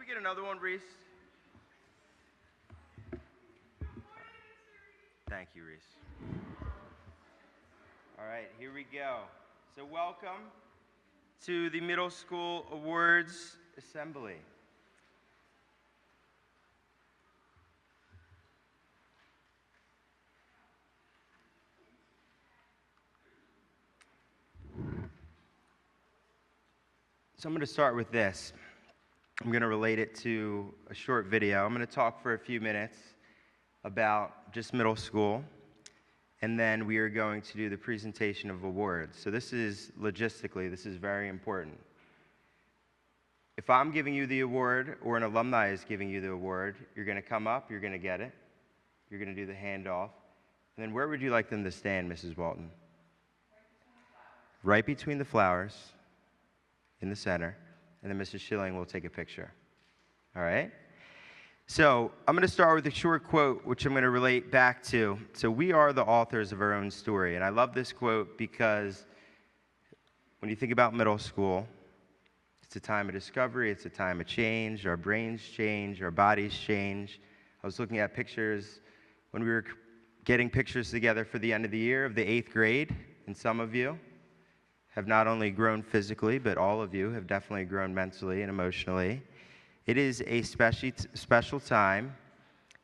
we get another one, Reese? Thank you, Reese. All right, here we go. So welcome to the Middle School Awards Assembly. So I'm going to start with this. I'm going to relate it to a short video. I'm going to talk for a few minutes about just middle school, and then we are going to do the presentation of awards. So this is, logistically, this is very important. If I'm giving you the award or an alumni is giving you the award, you're going to come up, you're going to get it, you're going to do the handoff, and then where would you like them to stand, Mrs. Walton? Right between the flowers in the center, and then Mrs. Schilling will take a picture. All right? So I'm going to start with a short quote, which I'm going to relate back to. So we are the authors of our own story. And I love this quote because when you think about middle school, it's a time of discovery, it's a time of change. Our brains change, our bodies change. I was looking at pictures when we were getting pictures together for the end of the year of the 8th grade, and some of you have not only grown physically, but all of you have definitely grown mentally and emotionally. It is a special time,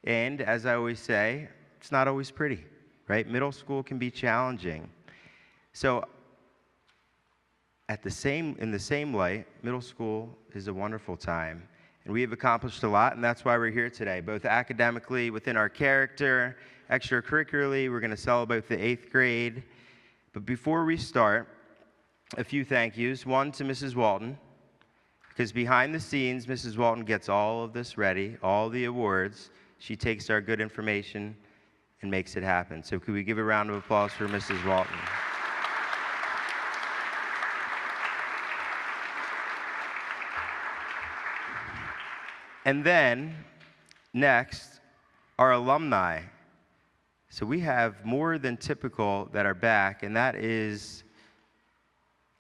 and as I always say, it's not always pretty, right? Middle school can be challenging. So in the same light, middle school is a wonderful time, and we have accomplished a lot, and that's why we're here today, both academically, within our character, extracurricularly. We're going to celebrate the 8th grade. But before we start, a few thank yous. One to Mrs. Walton, because behind the scenes, Mrs. Walton gets all of this ready, all the awards. She takes our good information and makes it happen. So could we give a round of applause for Mrs. Walton? And then, next, our alumni. So we have more than typical that are back, and that is,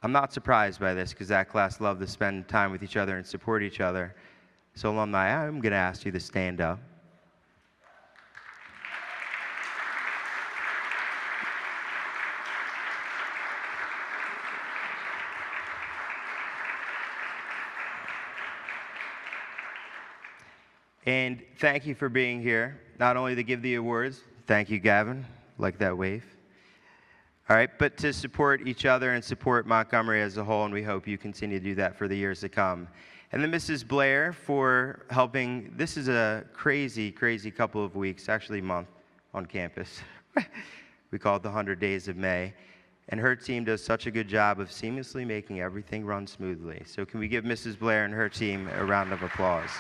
I'm not surprised by this because that class loved to spend time with each other and support each other. So alumni, I'm going to ask you to stand up. And thank you for being here, not only to give the awards, thank you, Gavin, like that wave. All right, but to support each other and support Montgomery as a whole, and we hope you continue to do that for the years to come. And then Mrs. Blair for helping. This is a crazy, crazy couple of weeks, actually month on campus. We call it the 100 Days of May. And her team does such a good job of seamlessly making everything run smoothly. So can we give Mrs. Blair and her team a round of applause?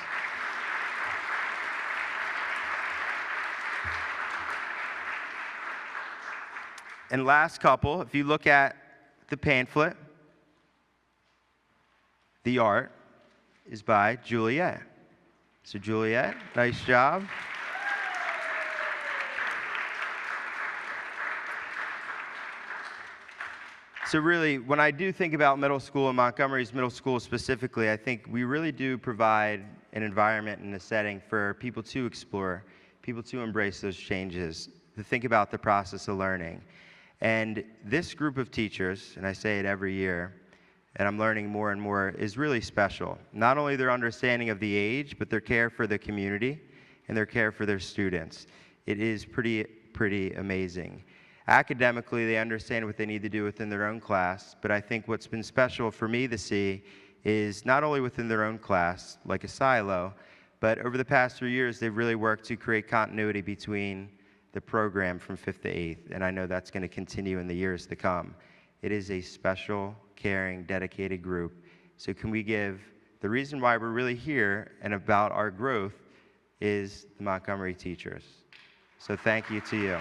And last couple, if you look at the pamphlet, the art is by Juliet. So Juliet, nice job. So really, when I do think about middle school and Montgomery's middle school specifically, I think we really do provide an environment and a setting for people to explore, people to embrace those changes, to think about the process of learning. And this group of teachers, and I say it every year, and I'm learning more and more, is really special. Not only their understanding of the age, but their care for the community and their care for their students. It is pretty amazing. Academically, they understand what they need to do within their own class, but I think what's been special for me to see is not only within their own class, like a silo, but over the past 3 years, they've really worked to create continuity between the program from 5th to 8th, and I know that's going to continue in the years to come. It is a special, caring, dedicated group. So can we give, the reason why we're really here and about our growth is the Montgomery teachers. So thank you to you.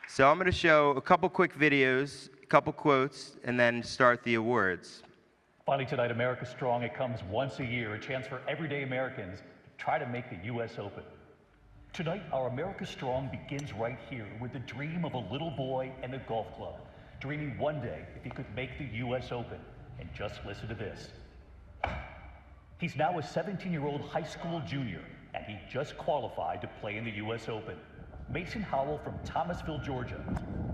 So I'm going to show a couple quick videos, a couple quotes, and then start the awards. Finally tonight, America Strong. It comes once a year, a chance for everyday Americans to try to make the U.S. Open. Tonight, our America Strong begins right here with the dream of a little boy and a golf club, dreaming one day if he could make the U.S. Open. And just listen to this. He's now a 17-year-old high school junior, and he just qualified to play in the U.S. Open. Mason Howell from Thomasville, Georgia.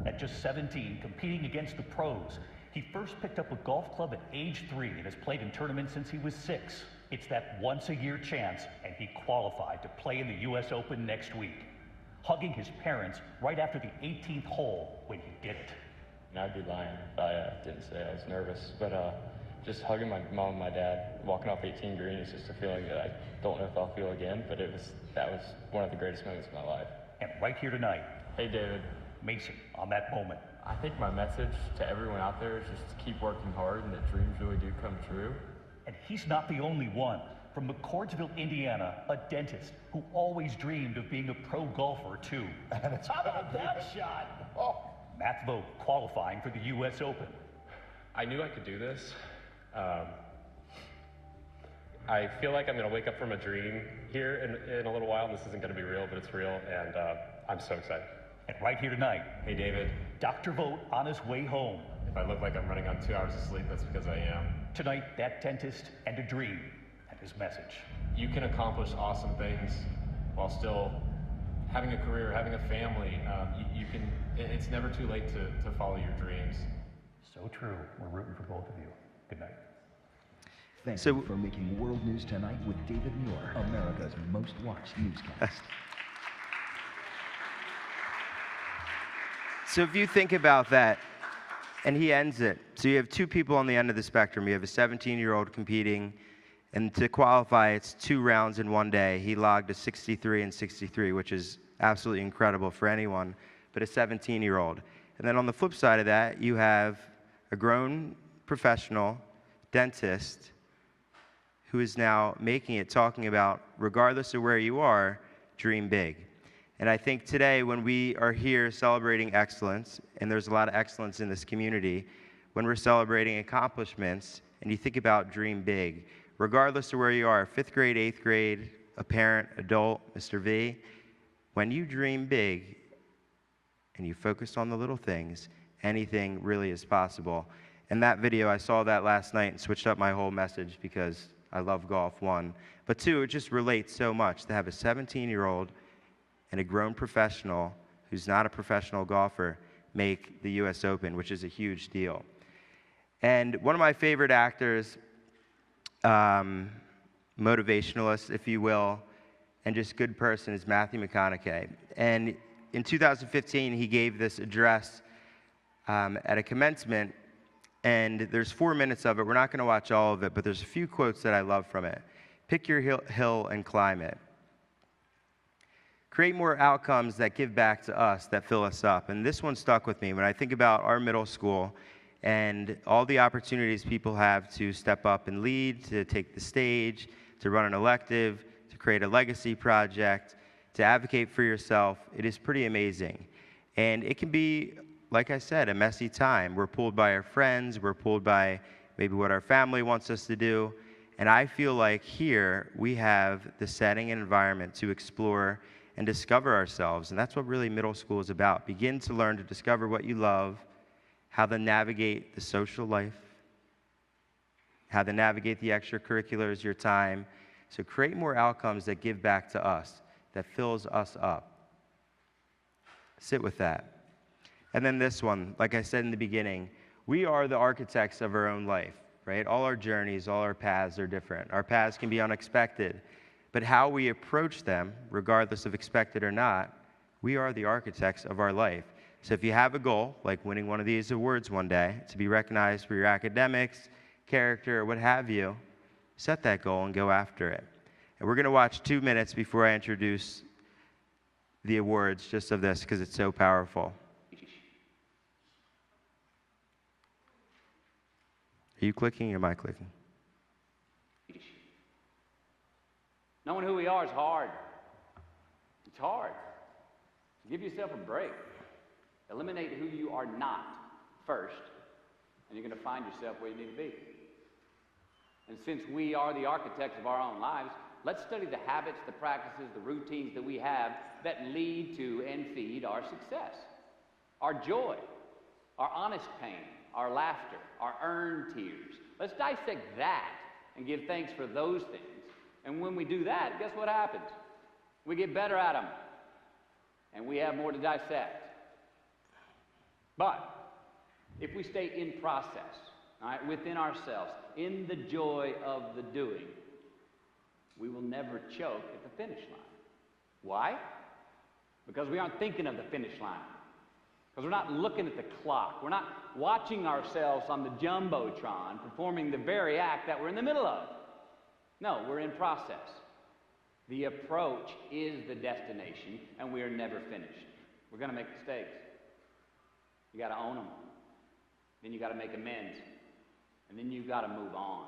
At just 17, competing against the pros, he first picked up a golf club at age 3 and has played in tournaments since he was 6. It's that once-a-year chance, and he qualified to play in the U.S. Open next week, hugging his parents right after the 18th hole when he did it. And I'd be lying if I didn't say I was nervous, but just hugging my mom and my dad, walking off 18 green is just a feeling that I don't know if I'll feel again, but that was one of the greatest moments of my life. And right here tonight, Hey David, Mason on that moment. I think my message to everyone out there is just to keep working hard and that dreams really do come true. And he's not the only one. From McCordsville, Indiana, a dentist who always dreamed of being a pro golfer too. How about that shot? Oh. Matt Vogt qualifying for the U.S. Open. I knew I could do this. I feel like I'm going to wake up from a dream here in a little while, and this isn't going to be real, but it's real, and I'm so excited. And right here tonight, Hey, David. Dr. Vogt on his way home. If I look like I'm running on 2 hours of sleep, that's because I am. Tonight, that dentist and a dream and his message. You can accomplish awesome things while still having a career, having a family. It's never too late to follow your dreams. So true. We're rooting for both of you. Good night. Thank you for making World News Tonight with David Muir, America's most watched newscast. So if you think about that, and he ends it. So you have two people on the end of the spectrum. You have a 17-year-old competing, and to qualify, it's 2 rounds in one day. He logged a 63 and 63, which is absolutely incredible for anyone, but a 17-year-old. And then on the flip side of that, you have a grown professional dentist who is now making it, talking about, regardless of where you are, dream big. And I think today, when we are here celebrating excellence, and there's a lot of excellence in this community, when we're celebrating accomplishments, and you think about dream big, regardless of where you are, 5th grade, 8th grade, a parent, adult, Mr. V, when you dream big and you focus on the little things, anything really is possible. And that video, I saw that last night and switched up my whole message because I love golf, 1. But 2, it just relates so much to have a 17-year-old and a grown professional who's not a professional golfer make the U.S. Open, which is a huge deal. And one of my favorite actors, motivationalist, if you will, and just good person is Matthew McConaughey. And in 2015, he gave this address at a commencement, and there's 4 minutes of it. We're not going to watch all of it, but there's a few quotes that I love from it. Pick your hill and climb it. Create more outcomes that give back to us, that fill us up. And this one stuck with me when I think about our middle school and all the opportunities people have to step up and lead, to take the stage, to run an elective, to create a legacy project, to advocate for yourself. It is pretty amazing. And it can be, like I said, a messy time. We're pulled by our friends, we're pulled by maybe what our family wants us to do. And I feel like here we have the setting and environment to explore and discover ourselves. And that's what really middle school is about. Begin to learn to discover what you love, how to navigate the social life, how to navigate the extracurriculars, your time. So create more outcomes that give back to us, that fills us up. Sit with that. And then this one, like I said in the beginning, we are the architects of our own life, right? All our journeys, all our paths are different. Our paths can be unexpected. But how we approach them, regardless of expected or not, we are the architects of our life. So if you have a goal, like winning one of these awards one day, to be recognized for your academics, character, what have you, set that goal and go after it. And we're going to watch 2 minutes before I introduce the awards, just of this, because it's so powerful. Are you clicking or am I clicking? Knowing who we are is hard. It's hard. Give yourself a break. Eliminate who you are not first, and you're going to find yourself where you need to be. And since we are the architects of our own lives, Let's study the habits, the practices, the routines that we have that lead to and feed our success, our joy, our honest pain, our laughter, our earned tears. Let's dissect that and give thanks for those things. And when we do that, guess what happens? We get better at them, and we have more to dissect. But if we stay in process, all right, within ourselves, in the joy of the doing, we will never choke at the finish line. Why? Because we aren't thinking of the finish line. Because we're not looking at the clock. We're not watching ourselves on the Jumbotron performing the very act that we're in the middle of. No, we're in process. The approach is the destination, and we are never finished. We're going to make mistakes. You got to own them. Then you got to make amends. And then you got to move on.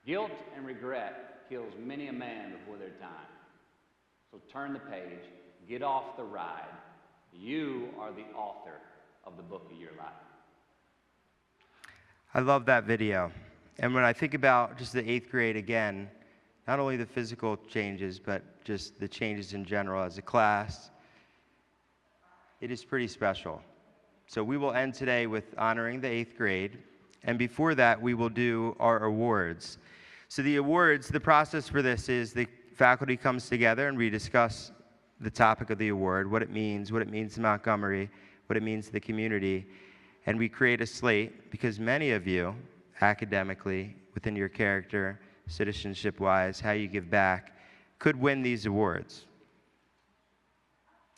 Guilt and regret kills many a man before their time. So turn the page, get off the ride. You are the author of the book of your life. I love that video. And when I think about just the 8th grade again, not only the physical changes, but just the changes in general as a class, it is pretty special. So we will end today with honoring the 8th grade. And before that, we will do our awards. So the awards, the process for this is the faculty comes together and we discuss the topic of the award, what it means to Montgomery, what it means to the community. And we create a slate because many of you, academically, within your character, citizenship-wise, how you give back, could win these awards.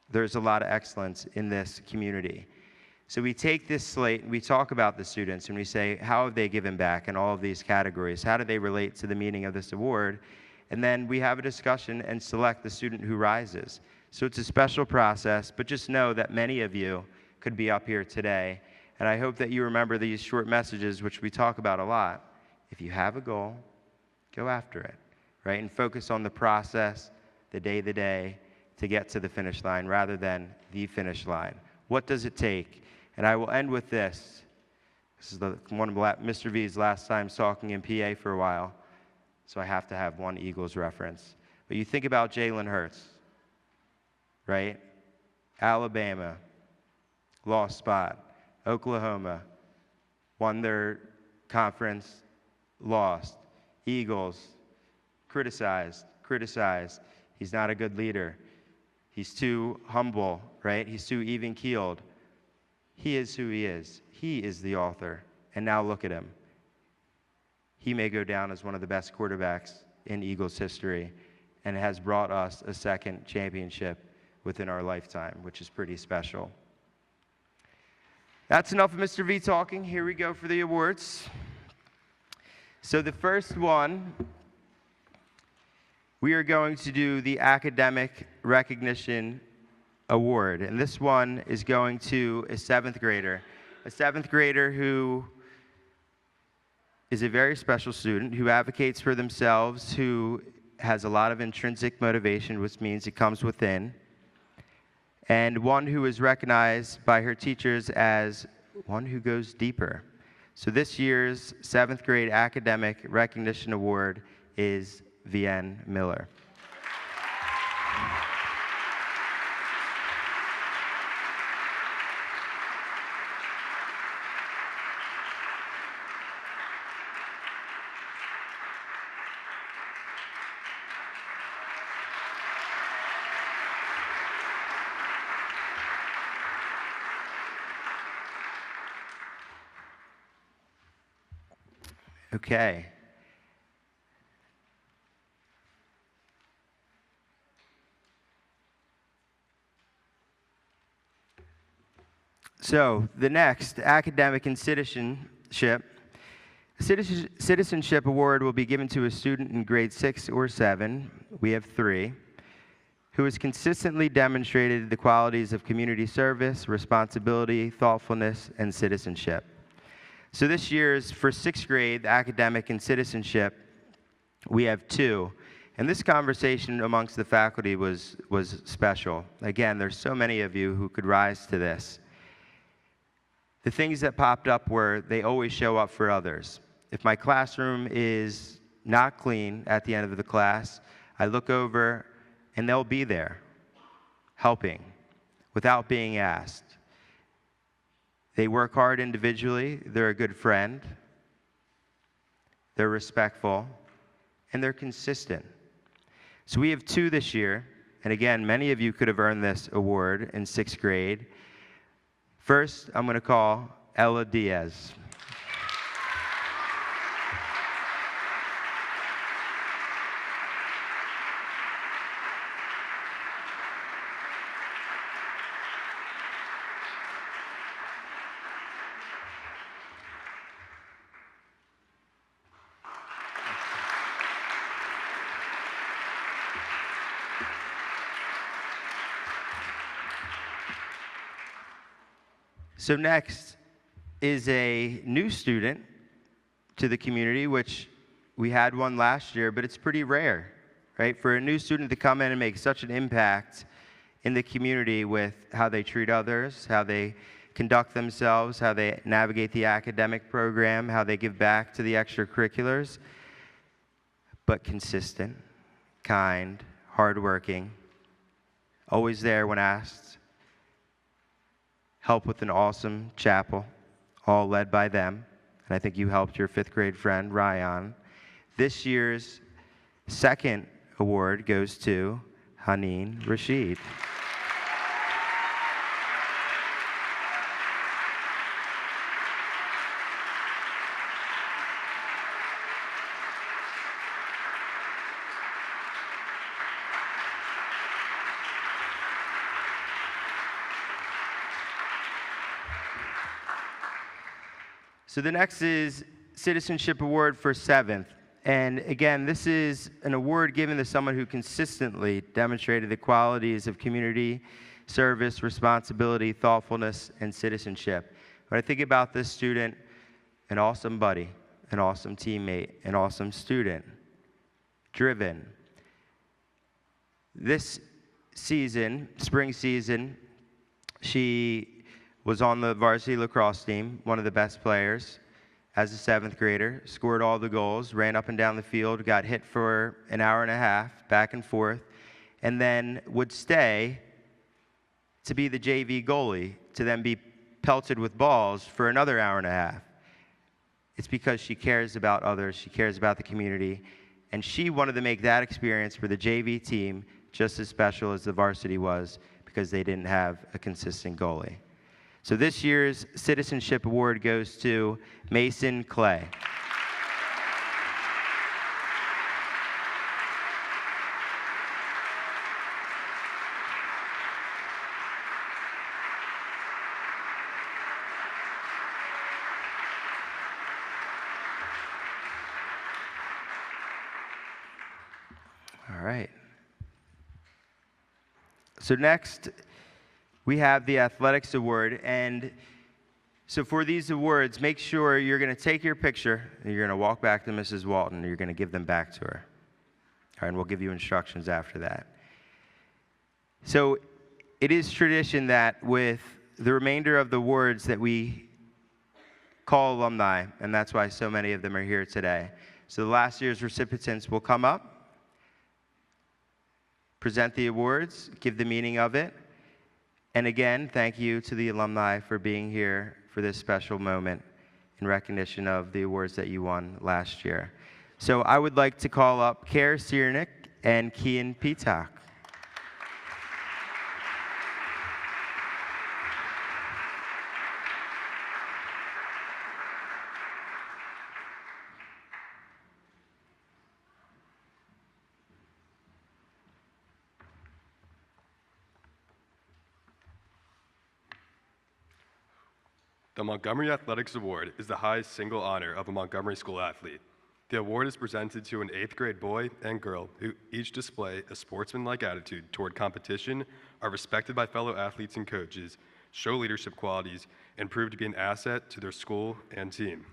There's a lot of excellence in this community. So we take this slate and we talk about the students and we say, how have they given back in all of these categories? How do they relate to the meaning of this award? And then we have a discussion and select the student who rises. So it's a special process, but just know that many of you could be up here today. And I hope that you remember these short messages, which we talk about a lot. If you have a goal, go after it, right? And focus on the process, the day to get to the finish line rather than the finish line. What does it take? And I will end with this. This is one of Mr. V's last times talking in PA for a while, so I have to have one Eagles reference. But you think about Jalen Hurts, right? Alabama, lost spot. Oklahoma, won their conference, lost. Eagles, criticized. He's not a good leader. He's too humble, right? He's too even-keeled. He is who he is. He is the author. And now look at him. He may go down as one of the best quarterbacks in Eagles history and has brought us a second championship within our lifetime, which is pretty special. That's enough of Mr. V talking. Here we go for the awards. So the first one, we are going to do the Academic Recognition Award. And this one is going to a 7th grader. A 7th grader who is a very special student, who advocates for themselves, who has a lot of intrinsic motivation, which means it comes within, and one who is recognized by her teachers as one who goes deeper. So this year's 7th grade Academic Recognition Award is Vienne Miller. Okay. So the next, Academic and Citizenship. Citizenship Award will be given to a student in grade 6 or 7, we have 3, who has consistently demonstrated the qualities of community service, responsibility, thoughtfulness, and citizenship. So this year's, for 6th grade, Academic and Citizenship, we have 2. And this conversation amongst the faculty was special. Again, there's so many of you who could rise to this. The things that popped up were they always show up for others. If my classroom is not clean at the end of the class, I look over and they'll be there, helping, without being asked. They work hard individually, they're a good friend, they're respectful, and they're consistent. So we have 2 this year, and again, many of you could have earned this award in 6th grade. First, I'm going to call Ella Diaz. So next is a new student to the community, which we had one last year, but it's pretty rare, right? For a new student to come in and make such an impact in the community with how they treat others, how they conduct themselves, how they navigate the academic program, how they give back to the extracurriculars, but consistent, kind, hardworking, always there when asked, help with an awesome chapel, all led by them. And I think you helped your 5th grade friend, Ryan. This year's 2nd award goes to Haneen Rashid. So the next is Citizenship Award for 7th. And again, this is an award given to someone who consistently demonstrated the qualities of community service, responsibility, thoughtfulness, and citizenship. When I think about this student, an awesome buddy, an awesome teammate, an awesome student, driven. This season, spring season, she was on the varsity lacrosse team, one of the best players as a 7th grader, scored all the goals, ran up and down the field, got hit for an hour and a half, back and forth, and then would stay to be the JV goalie, to then be pelted with balls for another hour and a half. It's because she cares about others, she cares about the community, and she wanted to make that experience for the JV team just as special as the varsity was, because they didn't have a consistent goalie. So this year's Citizenship Award goes to Mason Clay. All right. So next, we have the Athletics Award, and so for these awards, make sure you're going to take your picture, and you're going to walk back to Mrs. Walton, and you're going to give them back to her. All right, and we'll give you instructions after that. So it is tradition that with the remainder of the awards that we call alumni, and that's why so many of them are here today. So the last year's recipients will come up, present the awards, give the meaning of it. And again, thank you to the alumni for being here for this special moment in recognition of the awards that you won last year. So I would like to call up Kara Siernick and Kian Peacock. The Montgomery Athletics Award is the highest single honor of a Montgomery School athlete. The award is presented to an 8th grade boy and girl who each display a sportsmanlike attitude toward competition, are respected by fellow athletes and coaches, show leadership qualities, and prove to be an asset to their school and team.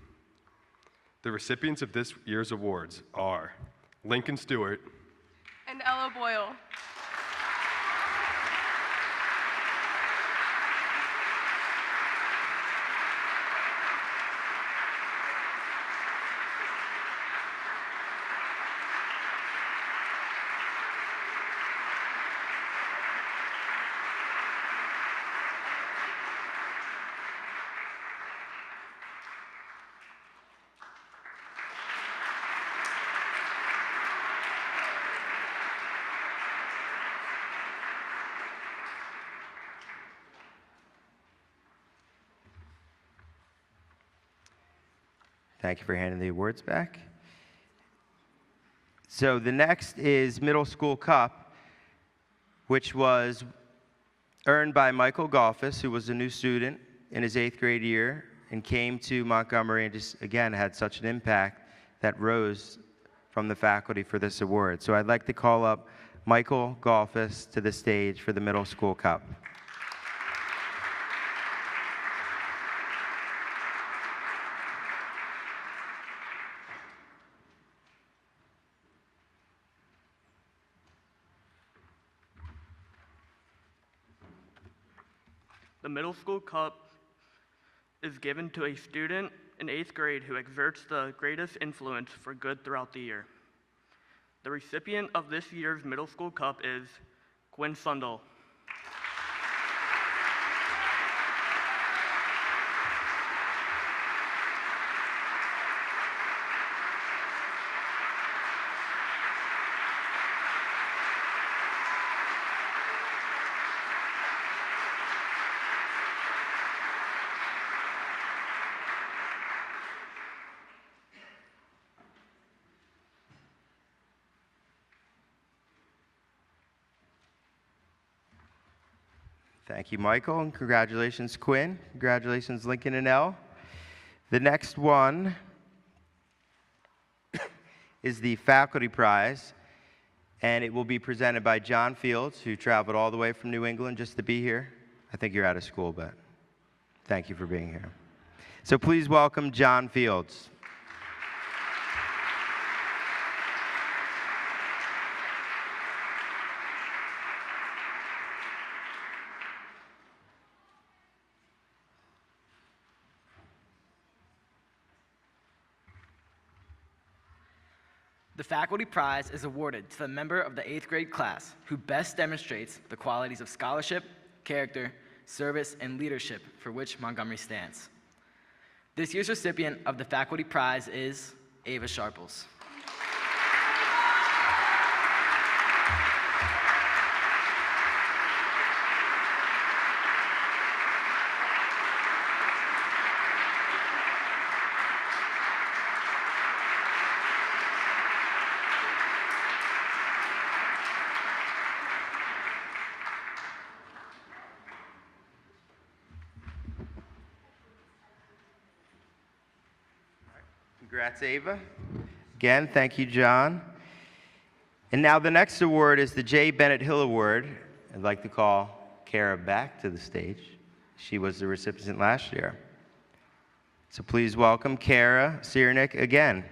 The recipients of this year's awards are Lincoln Stewart and Ella Boyle. Thank you for handing the awards back. So the next is Middle School Cup, which was earned by Michael Golfus, who was a new student in his 8th grade year and came to Montgomery and just, again, had such an impact that rose from the faculty for this award. So I'd like to call up Michael Golfus to the stage for the Middle School Cup. The Middle School Cup is given to a student in 8th grade who exerts the greatest influence for good throughout the year. The recipient of this year's Middle School Cup is Quinn Sundell. Thank you, Michael, and congratulations, Quinn. Congratulations, Lincoln and Elle. The next one is the Faculty Prize, and it will be presented by John Fields, who traveled all the way from New England just to be here. I think you're out of school, but thank you for being here. So please welcome John Fields. The Faculty Prize is awarded to the member of the 8th grade class who best demonstrates the qualities of scholarship, character, service, and leadership for which Montgomery stands. This year's recipient of the Faculty Prize is Ava Sharples. Congrats, Ava. Again, thank you, John. And now the next award is the J. Bennett Hill Award. I'd like to call Kara back to the stage. She was the recipient last year. So please welcome Kara Siernick again.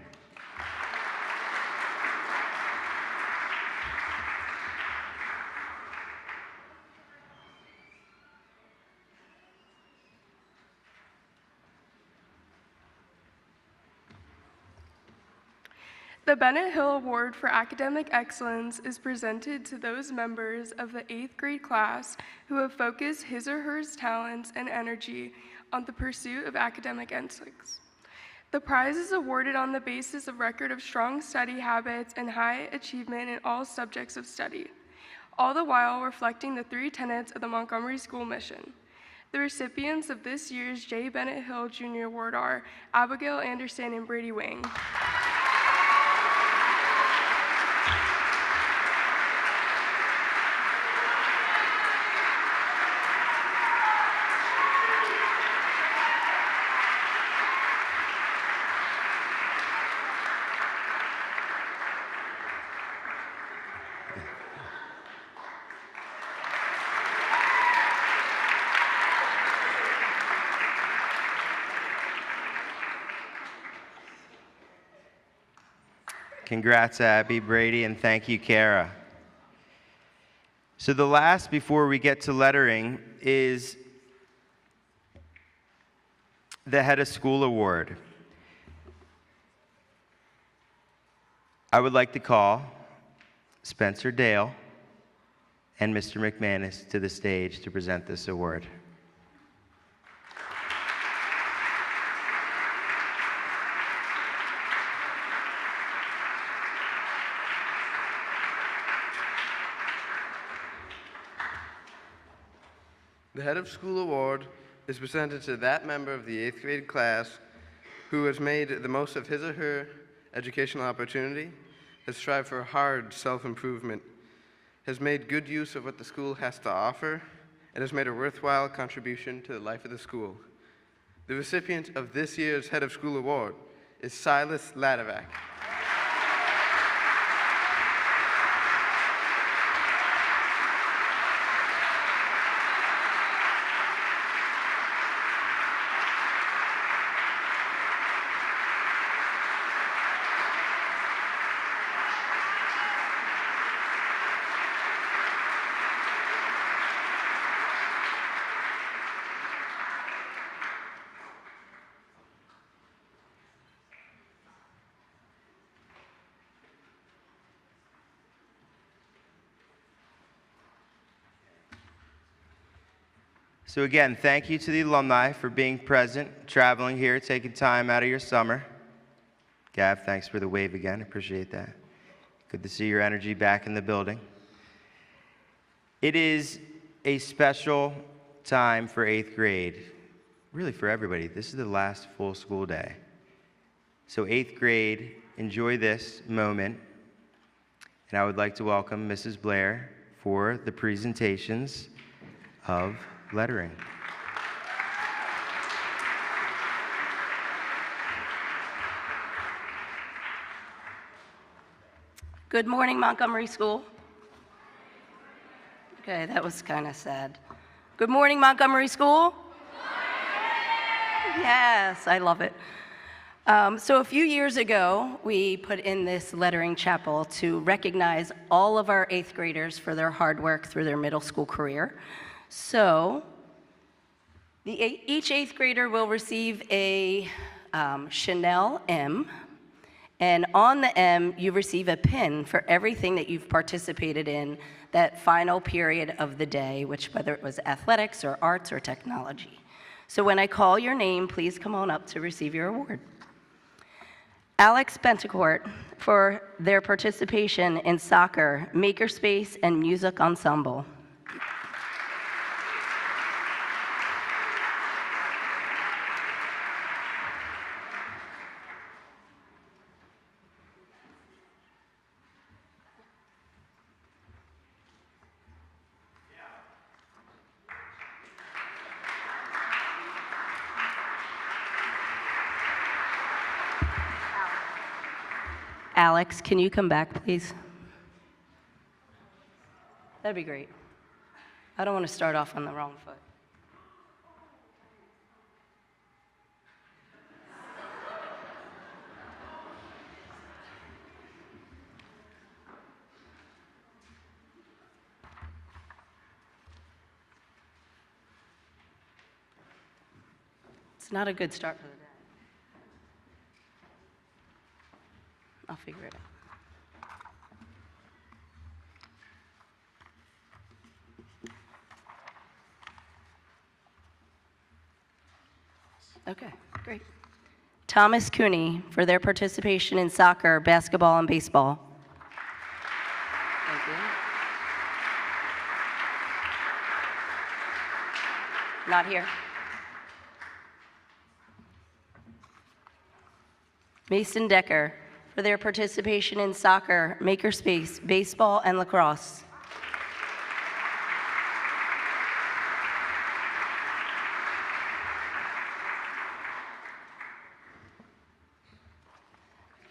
The Bennett Hill Award for Academic Excellence is presented to those members of the 8th grade class who have focused his or her talents and energy on the pursuit of academic excellence. The prize is awarded on the basis of record of strong study habits and high achievement in all subjects of study, all the while reflecting the 3 tenets of the Montgomery School mission. The recipients of this year's J. Bennett Hill Jr. Award are Abigail Anderson and Brady Wing. Congrats, Abby, Brady, and thank you, Kara. So the last before we get to lettering is the Head of School Award. I would like to call Spencer Dale and Mr. McManus to the stage to present this award. The Head of School Award is presented to that member of the 8th grade class who has made the most of his or her educational opportunity, has strived for hard self-improvement, has made good use of what the school has to offer, and has made a worthwhile contribution to the life of the school. The recipient of this year's Head of School Award is Silas Ladovac. So again, thank you to the alumni for being present, traveling here, taking time out of your summer. Gav, thanks for the wave again. Appreciate that. Good to see your energy back in the building. It is a special time for 8th grade, really for everybody. This is the last full school day. So 8th grade, enjoy this moment. And I would like to welcome Mrs. Blair for the presentations of lettering. Good morning, Montgomery School. Okay, that was kind of sad. Good morning, Montgomery School. Yes, I love it. So a few years ago, we put in this lettering chapel to recognize all of our 8th graders for their hard work through their middle school career. So each 8th grader will receive a Chanel M, and on the M, you receive a pin for everything that you've participated in that final period of the day, which whether it was athletics or arts or technology. So when I call your name, please come on up to receive your award. Alex Bentecourt for their participation in soccer, makerspace, and music ensemble. Alex, can you come back, please? That'd be great. I don't want to start off on the wrong foot. It's not a good start for the day. I'll figure it out. Okay, great. Thomas Cooney for their participation in soccer, basketball, and baseball. Thank you. Not here. Mason Decker for their participation in soccer, makerspace, baseball, and lacrosse.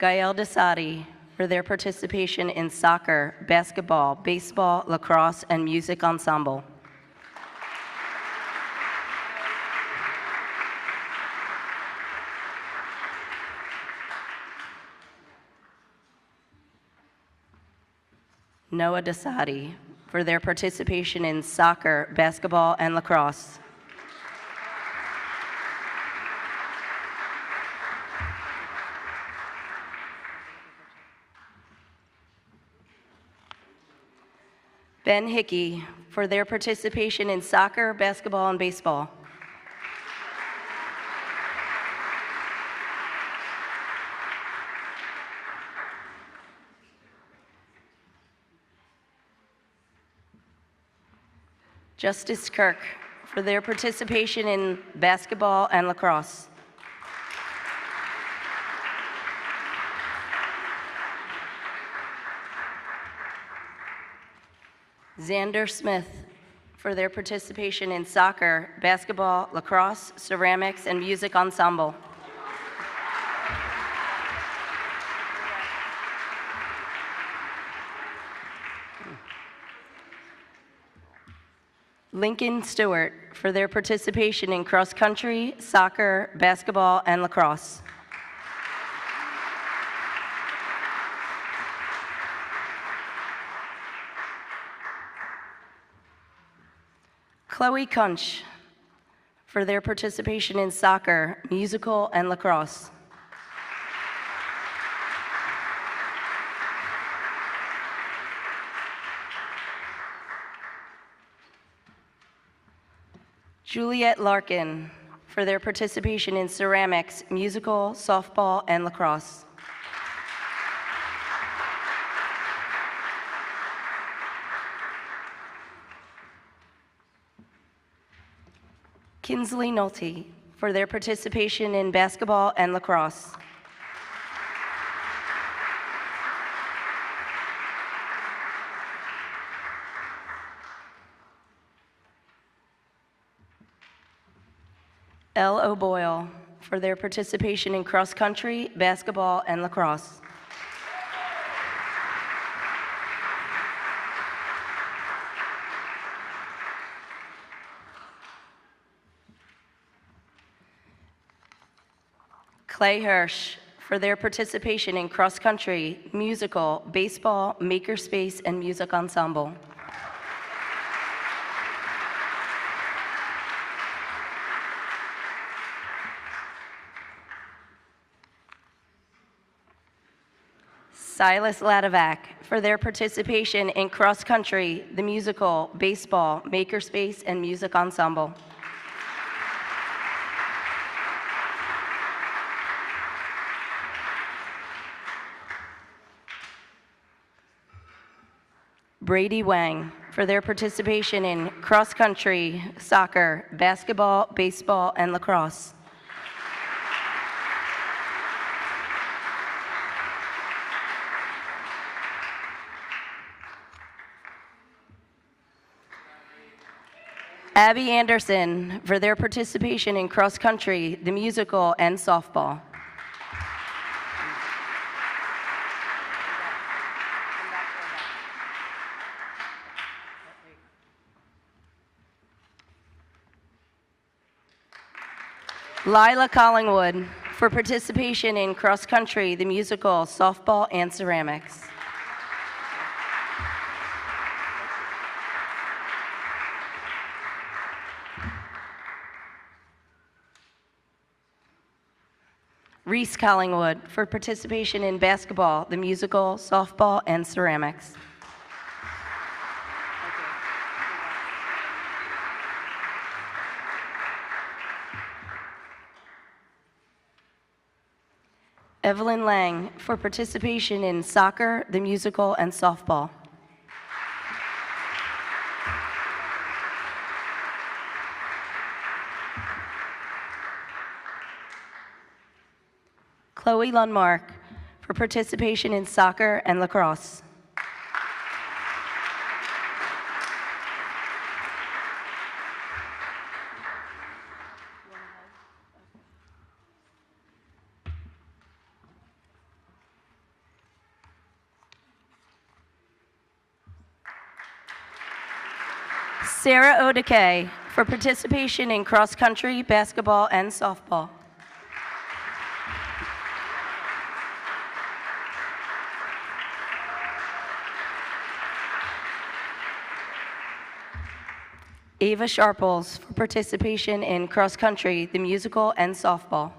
Gael Desadi for their participation in soccer, basketball, baseball, lacrosse, and music ensemble. Noah Desadi for their participation in soccer, basketball, and lacrosse. Ben Hickey for their participation in soccer, basketball, and baseball. Justice Kirk for their participation in basketball and lacrosse. Xander Smith for their participation in soccer, basketball, lacrosse, ceramics, and music ensemble. Lincoln Stewart for their participation in cross country, soccer, basketball, and lacrosse. Chloe Kunch for their participation in soccer, musical, and lacrosse. Juliet Larkin for their participation in ceramics, musical, softball, and lacrosse. Kinsley Nolte for their participation in basketball and lacrosse. Elle O'Boyle for their participation in cross country, basketball, and lacrosse. Clay Hirsch for their participation in cross country, musical, baseball, makerspace, and music ensemble. Silas Ladovac for their participation in cross country, the musical, baseball, makerspace, and music ensemble. Brady Wang for their participation in cross country, soccer, basketball, baseball, and lacrosse. Abby Anderson for their participation in cross country, the musical, and softball. Lila Collingwood for participation in cross country, the musical, softball, and ceramics. Reese Collingwood for participation in basketball, the musical, softball, and ceramics. Evelyn Lang for participation in soccer, the musical, and softball. Chloe Lundmark for participation in soccer and lacrosse. Sarah Odeke for participation in cross country, basketball, and softball. Ava Sharples for participation in cross country, the musical, and softball.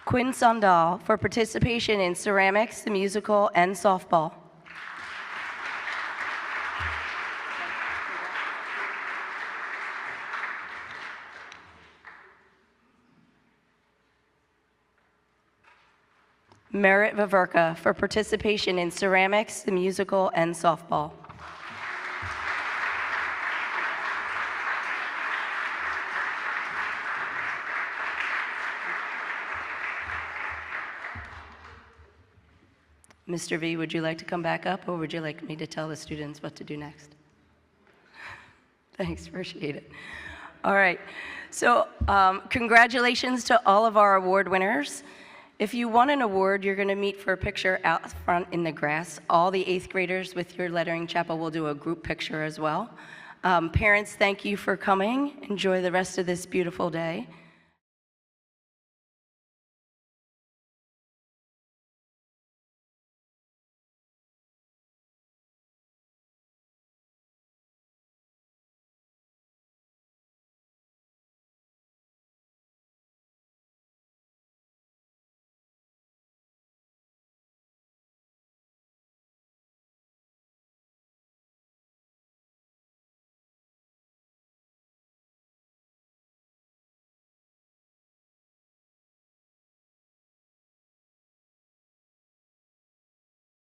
Quinn Sundal for participation in ceramics, the musical, and softball. Merritt Vaverka for participation in ceramics, the musical, and softball. Mr. V, would you like to come back up, or would you like me to tell the students what to do next? Thanks, appreciate it. All right, so congratulations to all of our award winners. If you won an award, you're going to meet for a picture out front in the grass. All the 8th graders with your lettering chapel will do a group picture as well. Parents, thank you for coming. Enjoy the rest of this beautiful day.